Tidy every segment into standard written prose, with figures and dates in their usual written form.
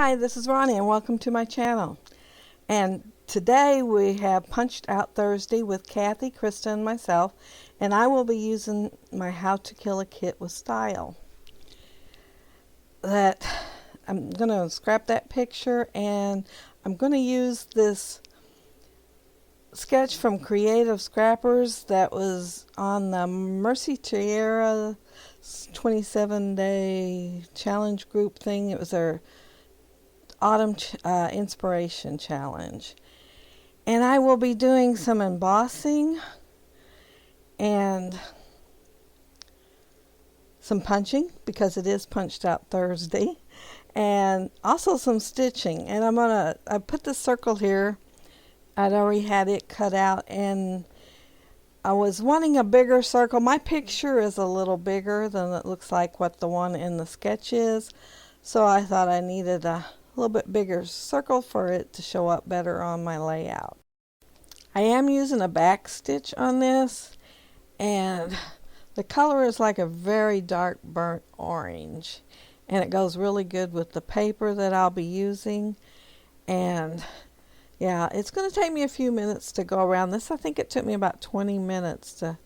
Hi, this is Ronnie and welcome to my channel. And today we have Punched Out Thursday with Kathy, Krista, and myself, and I will be using my How to Kill a Kit with Style. I'm going to scrap that picture, and I'm going to use this sketch from Creative Scrappers that was on the Mercy Tierra 27-day challenge group thing. It was their autumn inspiration challenge, and I will be doing some embossing and some punching because it is Punched Out Thursday, and also some stitching. And I put the circle here. I'd already had it cut out, and I was wanting a bigger circle. My picture is a little bigger than it looks like what the one in the sketch is, so I thought I needed a little bit bigger circle for it to show up better on my layout. I am using a back stitch on this, and the color is like a very dark burnt orange, and it goes really good with the paper that I'll be using. And yeah, it's going to take me a few minutes to go around this. I think it took me about 20 minutes to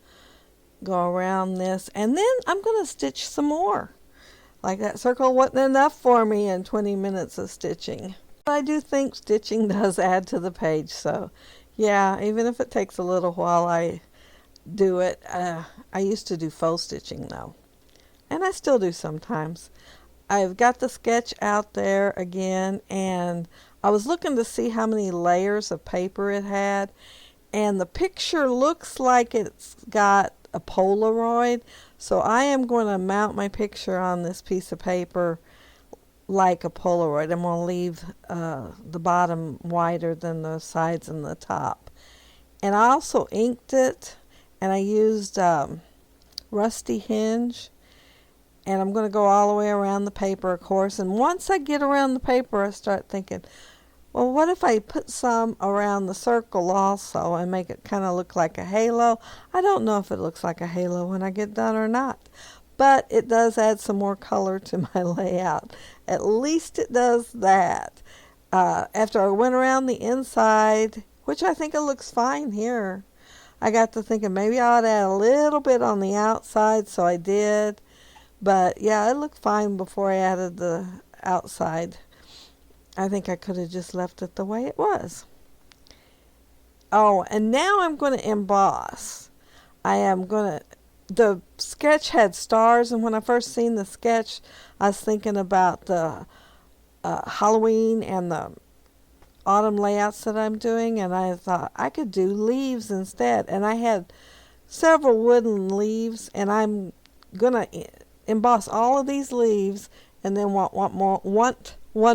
go around this, and then I'm going to stitch some more. Like that circle wasn't enough for me in 20 minutes of stitching. I do think stitching does add to the page, so yeah, even if it takes a little while, I do it. I used to do faux stitching though, and I still do sometimes. I've got the sketch out there again, and I was looking to see how many layers of paper it had, and the picture looks like it's got a Polaroid, so I am going to mount my picture on this piece of paper like a Polaroid. I'm going to leave the bottom wider than the sides and the top. And I also inked it, and I used rusty hinge, and I'm going to go all the way around the paper, of course. And once I get around the paper, I start thinking, well, what if I put some around the circle also and make it kind of look like a halo? I don't know if it looks like a halo when I get done or not, but it does add some more color to my layout. At least it does that. After I went around the inside, which I think it looks fine here, I got to thinking maybe I ought to add a little bit on the outside, so I did. But yeah, it looked fine before I added the outside. I think I could have just left it the way it was. Oh, and now I'm going to emboss. The sketch had stars, and when I first seen the sketch, I was thinking about the Halloween and the autumn layouts that I'm doing, and I thought I could do leaves instead. And I had several wooden leaves, and I'm going to emboss all of these leaves, and then want one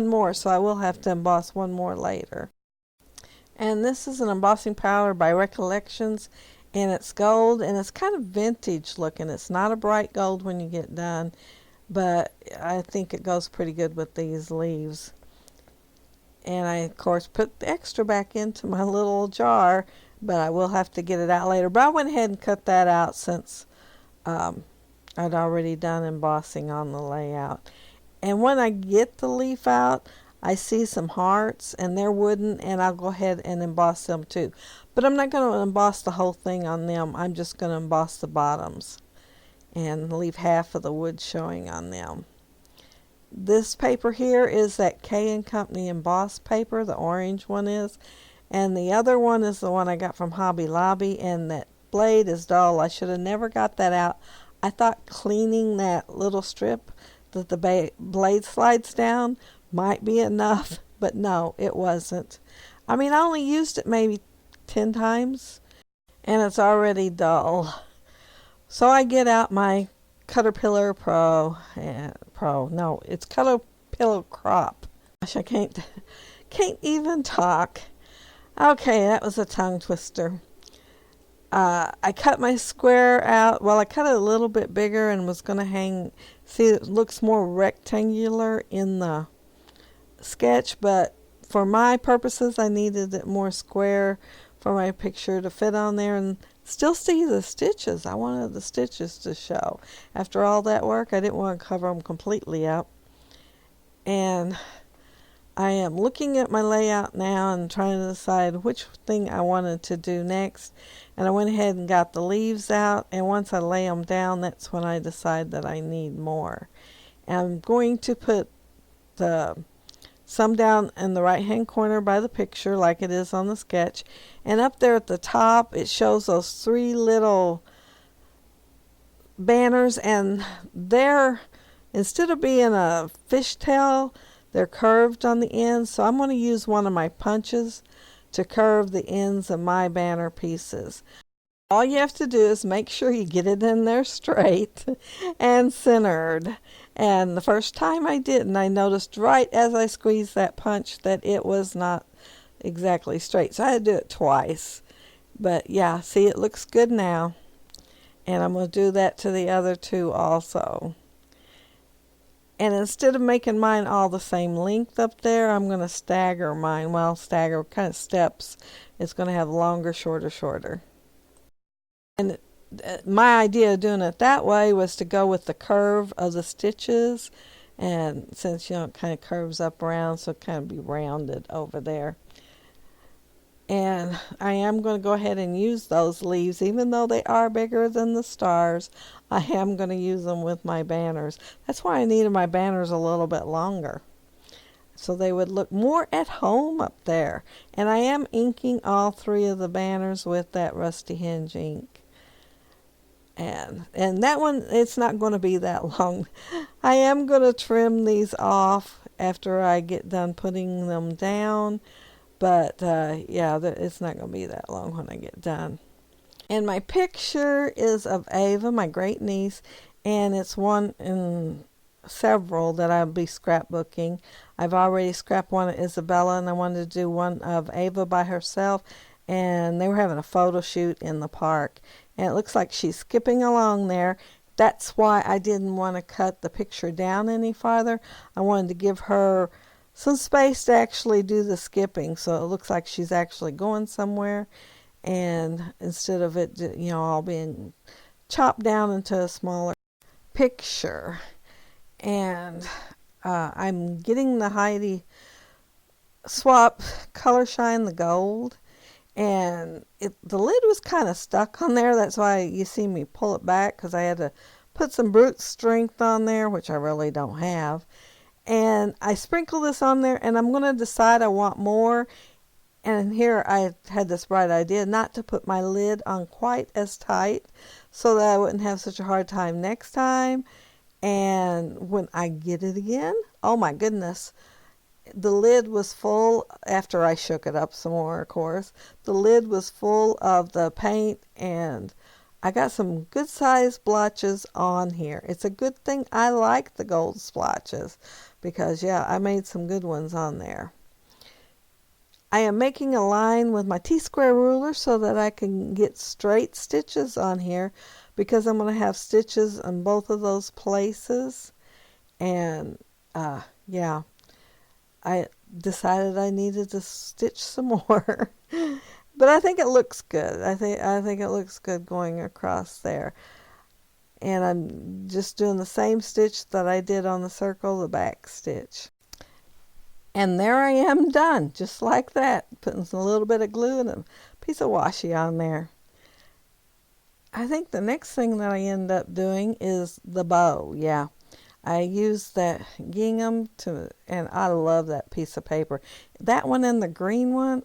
more, so I will have to emboss one more later. And this is an embossing powder by Recollections, and it's gold, and it's kind of vintage looking. It's not a bright gold when you get done, but I think it goes pretty good with these leaves. And I, of course, put the extra back into my little jar, but I will have to get it out later. But I went ahead and cut that out since I'd already done embossing on the layout. And when I get the leaf out, I see some hearts, and they're wooden, and I'll go ahead and emboss them too. But I'm not going to emboss the whole thing on them. I'm just going to emboss the bottoms and leave half of the wood showing on them. This paper here is that K & Company emboss paper, the orange one is. And the other one is the one I got from Hobby Lobby, and that blade is dull. I should have never got that out. I thought cleaning that little strip that the blade slides down might be enough, but no, it wasn't. I mean, I only used it maybe 10 times, and it's already dull. So I get out my Caterpillar it's Caterpillar Crop. Gosh, I can't even talk. Okay, that was a tongue twister. I cut my square out. Well, I cut it a little bit bigger and was going to hang. See, it looks more rectangular in the sketch, but for my purposes, I needed it more square for my picture to fit on there and still see the stitches. I wanted the stitches to show. After all that work, I didn't want to cover them completely up. And I am looking at my layout now and trying to decide which thing I wanted to do next. And I went ahead and got the leaves out, and once I lay them down, that's when I decide that I need more. And I'm going to put some down in the right hand corner by the picture like it is on the sketch. And up there at the top, it shows those 3 little banners, and they're, instead of being a fishtail, they're curved on the ends. So I'm going to use one of my punches to curve the ends of my banner pieces. All you have to do is make sure you get it in there straight and centered. And the first time I didn't, I noticed right as I squeezed that punch that it was not exactly straight. So I had to do it twice. But yeah, see, it looks good now. And I'm going to do that to the other 2 also. And instead of making mine all the same length up there, I'm going to stagger mine. Well, stagger kind of steps. It's going to have longer, shorter, shorter. And my idea of doing it that way was to go with the curve of the stitches. And since, it kind of curves up around, so it kind of be rounded over there. And I am going to go ahead and use those leaves, even though they are bigger than the stars. I am going to use them with my banners. That's why I needed my banners a little bit longer, so they would look more at home up there. And I am inking all 3 of the banners with that Rusty Hinge ink. And that one, it's not going to be that long. I am going to trim these off after I get done putting them down. But, yeah, it's not going to be that long when I get done. And my picture is of Ava, my great niece, and it's one in several that I'll be scrapbooking. I've already scrapped one of Isabella, and I wanted to do one of Ava by herself, and they were having a photo shoot in the park. And it looks like she's skipping along there. That's why I didn't want to cut the picture down any farther. I wanted to give her some space to actually do the skipping, so it looks like she's actually going somewhere, and instead of it, all being chopped down into a smaller picture. And I'm getting the Heidi Swap Color Shine the Gold, and the lid was kind of stuck on there. That's why you see me pull it back, because I had to put some brute strength on there, which I really don't have. And I sprinkle this on there, and I'm going to decide I want more. And here I had this bright idea not to put my lid on quite as tight so that I wouldn't have such a hard time next time. And when I get it again, oh my goodness, the lid was full after I shook it up some more, of course. The lid was full of the paint, and I got some good sized blotches on here. It's a good thing I like the gold splotches, because yeah, I made some good ones on there. I am making a line with my T-square ruler so that I can get straight stitches on here, because I'm going to have stitches in both of those places. And yeah, I decided I needed to stitch some more. But I think it looks good. I think it looks good going across there. And I'm just doing the same stitch that I did on the circle, the back stitch. And there I am done, just like that. Putting a little bit of glue and a piece of washi on there. I think the next thing that I end up doing is the bow. Yeah, I used that gingham and I love that piece of paper. That one and the green one,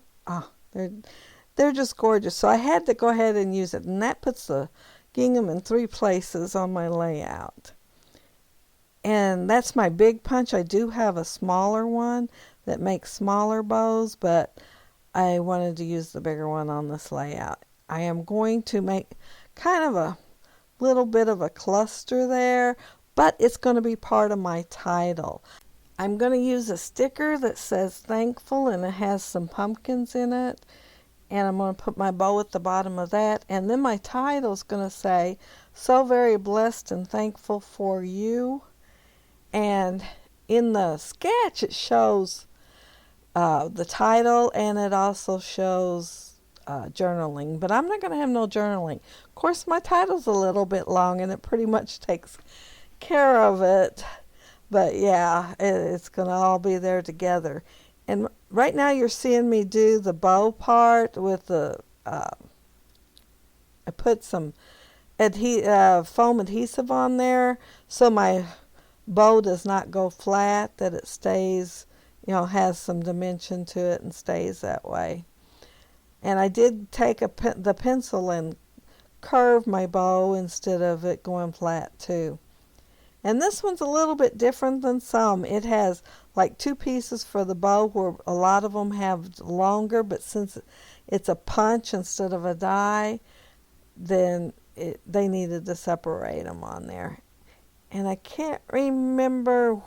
they're just gorgeous. So I had to go ahead and use it, and that puts the gingham in 3 places on my layout. And that's my big punch. I do have a smaller one that makes smaller bows, but I wanted to use the bigger one on this layout. I am going to make kind of a little bit of a cluster there, but it's going to be part of my title. I'm going to use a sticker that says thankful, and it has some pumpkins in it. And I'm going to put my bow at the bottom of that. And then my title is going to say, so very blessed and thankful for you. And in the sketch, it shows the title, and it also shows journaling. But I'm not going to have no journaling. Of course, my title's a little bit long, and it pretty much takes care of it. But yeah, it's going to all be there together. And right now you're seeing me do the bow part with the, I put some foam adhesive on there so my bow does not go flat, that it stays, has some dimension to it and stays that way. And I did take the pencil and curve my bow instead of it going flat too. And this one's a little bit different than some. It has like two pieces for the bow where a lot of them have longer, but since it's a punch instead of a die, then they needed to separate them on there. And I can't remember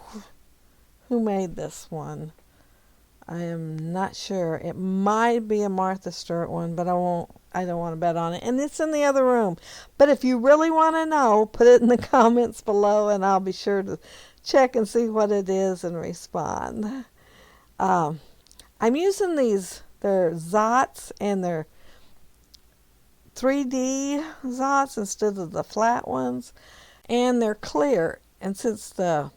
who made this one. I am not sure. It might be a Martha Stewart one, but I don't want to bet on it. And it's in the other room. But if you really want to know, put it in the comments below and I'll be sure to check and see what it is and respond. I'm using these, they're Zots, and they're 3D Zots instead of the flat ones. And they're clear. And since the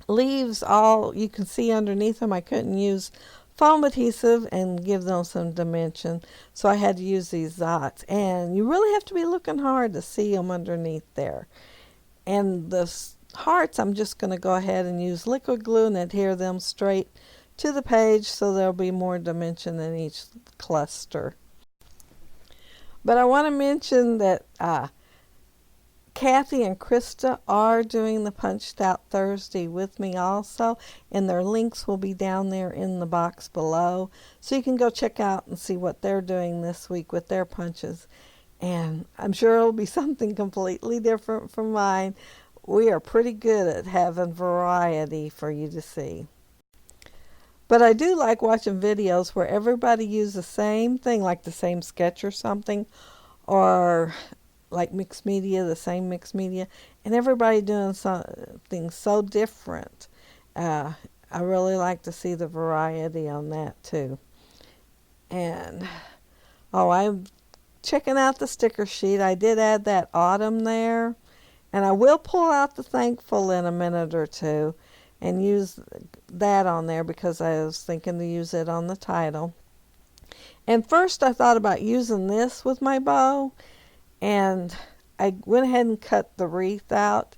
leaves all you can see underneath them, I couldn't use foam adhesive and give them some dimension, so I had to use these Zots. And you really have to be looking hard to see them underneath there. And the hearts, I'm just going to go ahead and use liquid glue and adhere them straight to the page so there'll be more dimension in each cluster. But I want to mention that Kathy and Krista are doing the Punched Out Thursday with me also, and their links will be down there in the box below, so you can go check out and see what they're doing this week with their punches. And I'm sure it'll be something completely different from mine. We are pretty good at having variety for you to see. But I do like watching videos where everybody uses the same thing, like the same sketch or something, or like mixed media, the same mixed media, and everybody doing something so different. I really like to see the variety on that too. And I'm checking out the sticker sheet. I did add that autumn there, and I will pull out the thankful in a minute or two and use that on there because I was thinking to use it on the title. And first I thought about using this with my bow, and I went ahead and cut the wreath out,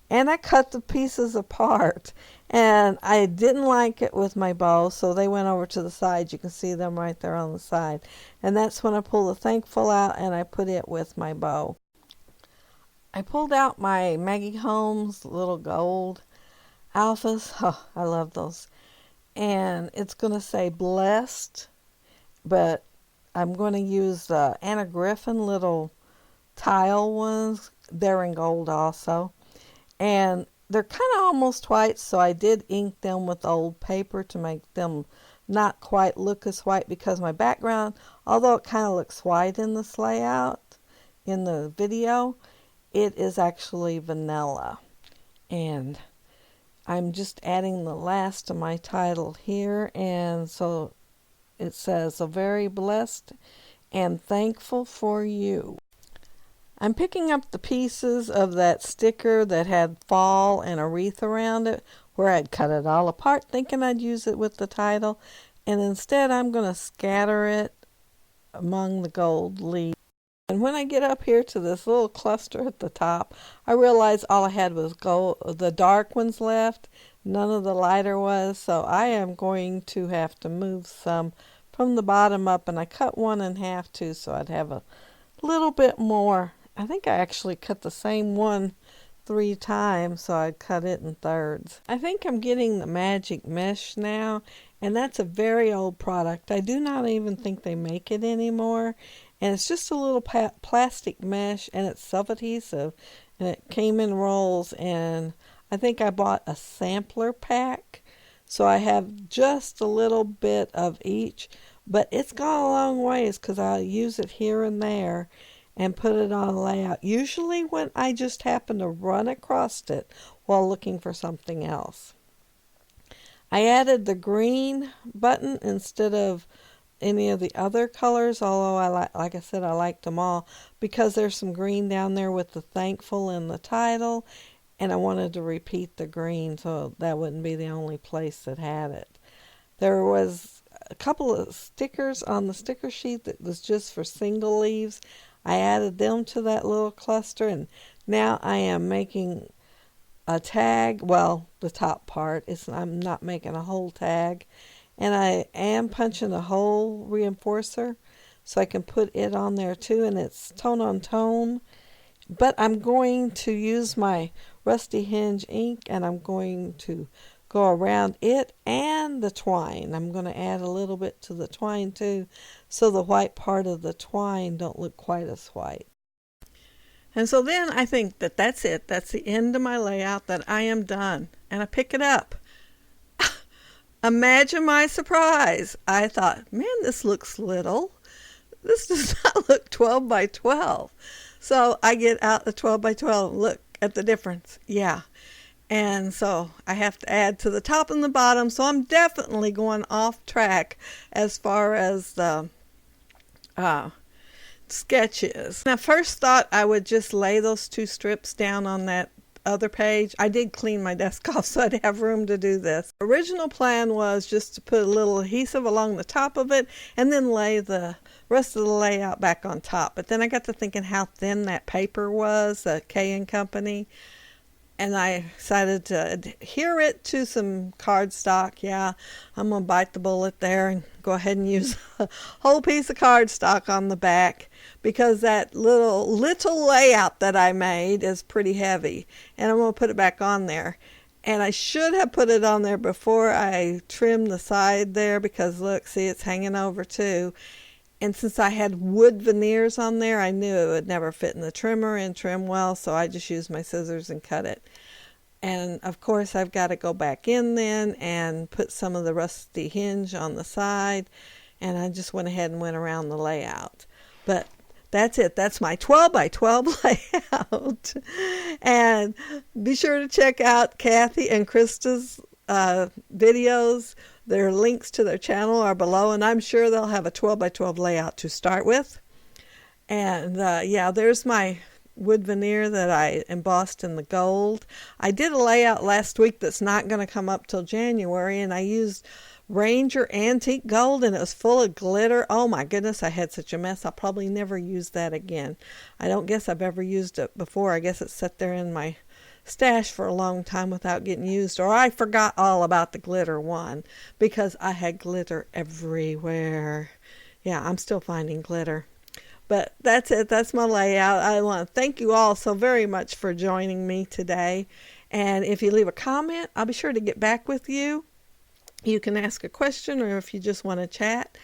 and I cut the pieces apart, and I didn't like it with my bow, so they went over to the side. You can see them right there on the side, and that's when I pulled the thankful out and I put it with my bow. I pulled out my Maggie Holmes little gold alphas. Oh, I love those. And it's going to say blessed, but I'm going to use the Anna Griffin little tile ones. They're in gold also, and they're kind of almost white, so I did ink them with old paper to make them not quite look as white, because my background, although it kind of looks white in this layout in the video, it is actually vanilla. And I'm just adding the last of my title here, and so it says, "A very blessed and thankful for you." I'm picking up the pieces of that sticker that had fall and a wreath around it, where I'd cut it all apart thinking I'd use it with the title, and instead I'm going to scatter it among the gold leaves. And when I get up here to this little cluster at the top, I realized all I had was gold, the dark ones left, none of the lighter was, so I am going to have to move some from the bottom up, and I cut one in half too, so I'd have a little bit more. I think I actually cut the same one 3 times, so I'd cut it in thirds. I think I'm getting the magic mesh now, and that's a very old product. I do not even think they make it anymore, and it's just a little plastic mesh, and it's self-adhesive, and it came in rolls, and I think I bought a sampler pack, so I have just a little bit of each, but it's gone a long ways because I use it here and there and put it on layout, usually when I just happen to run across it while looking for something else. I added the green button instead of any of the other colors, although like I said, I liked them all, because there's some green down there with the thankful in the title, and I wanted to repeat the green so that wouldn't be the only place that had it. There was a couple of stickers on the sticker sheet that was just for single leaves. I added them to that little cluster, and now I am making a tag. Well, the top part is, I'm not making a whole tag, and I am punching a hole reinforcer so I can put it on there too, and it's tone on tone. But I'm going to use my Rusty Hinge ink, and I'm going to go around it and the twine. I'm going to add a little bit to the twine too, so the white part of the twine don't look quite as white. And so then I think that that's it. That's the end of my layout, that I am done. And I pick it up. Imagine my surprise. I thought, man, this looks little. This does not look 12 by 12. So I get out the 12 by 12. Look at the difference. Yeah. And so I have to add to the top and the bottom. So I'm definitely going off track as far as the sketches. And I first thought I would just lay those 2 strips down on that other page. I did clean my desk off so I'd have room to do this. Original plan was just to put a little adhesive along the top of it and then lay the rest of the layout back on top. But then I got to thinking how thin that paper was, the K & Company, and I decided to adhere it to some cardstock. Yeah, I'm going to bite the bullet there and go ahead and use a whole piece of cardstock on the back, because that little layout that I made is pretty heavy, and I'm going to put it back on there. And I should have put it on there before I trimmed the side there, because look, see, it's hanging over too. And since I had wood veneers on there, I knew it would never fit in the trimmer and trim well, so I just used my scissors and cut it. And of course I've got to go back in then and put some of the rusty hinge on the side, and I just went ahead and went around the layout. But that's it. That's my 12 by 12 layout. And be sure to check out Kathy and Krista's videos. Their links to their channel are below, and I'm sure they'll have a 12 by 12 layout to start with. And yeah, there's my wood veneer that I embossed in the gold. I did a layout last week that's not going to come up till January, and I used Ranger Antique Gold, and it was full of glitter. Oh my goodness, I had such a mess. I'll probably never use that again. I don't guess I've ever used it before. I guess it's sat there in my stash for a long time without getting used, or I forgot all about the glitter one, because I had glitter everywhere. Yeah, I'm still finding glitter. But that's it. That's my layout. I want to thank you all so very much for joining me today. And if you leave a comment, I'll be sure to get back with you. You can ask a question, or if you just want to chat.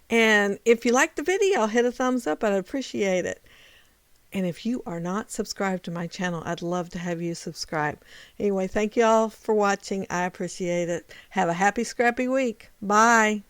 And if you like the video, hit a thumbs up. I'd appreciate it. And if you are not subscribed to my channel, I'd love to have you subscribe. Anyway, thank you all for watching. I appreciate it. Have a happy, scrappy week. Bye.